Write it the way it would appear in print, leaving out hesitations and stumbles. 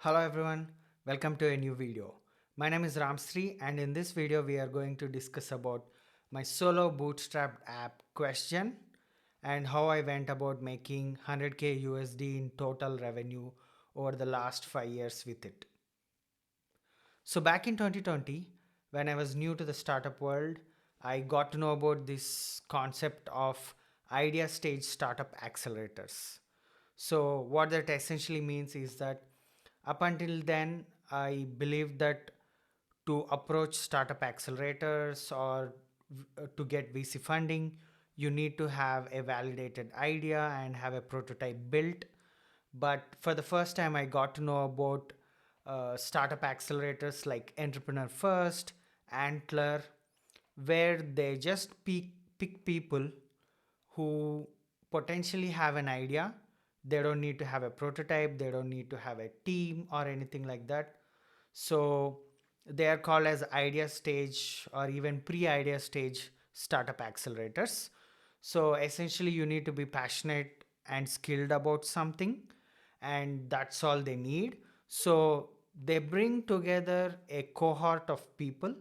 Hello everyone, welcome to a new video. My name is Ramsri and in this video we are going to discuss about my solo bootstrapped app question and how I went about making 100k USD in total revenue over the last 5 years with it. So back in 2020, when I was new to the startup world, I got to know about this concept of idea stage startup accelerators. So what that essentially means is that up until then, I believed that to approach startup accelerators or to get VC funding, you need to have a validated idea and have a prototype built. But for the first time, I got to know about startup accelerators like Entrepreneur First, Antler, where they just pick people who potentially have an idea. They don't need to have a prototype, they don't need to have a team or anything like that. So they are called as idea stage or even pre-idea stage startup accelerators. So essentially you need to be passionate and skilled about something, and that's all they need. So they bring together a cohort of people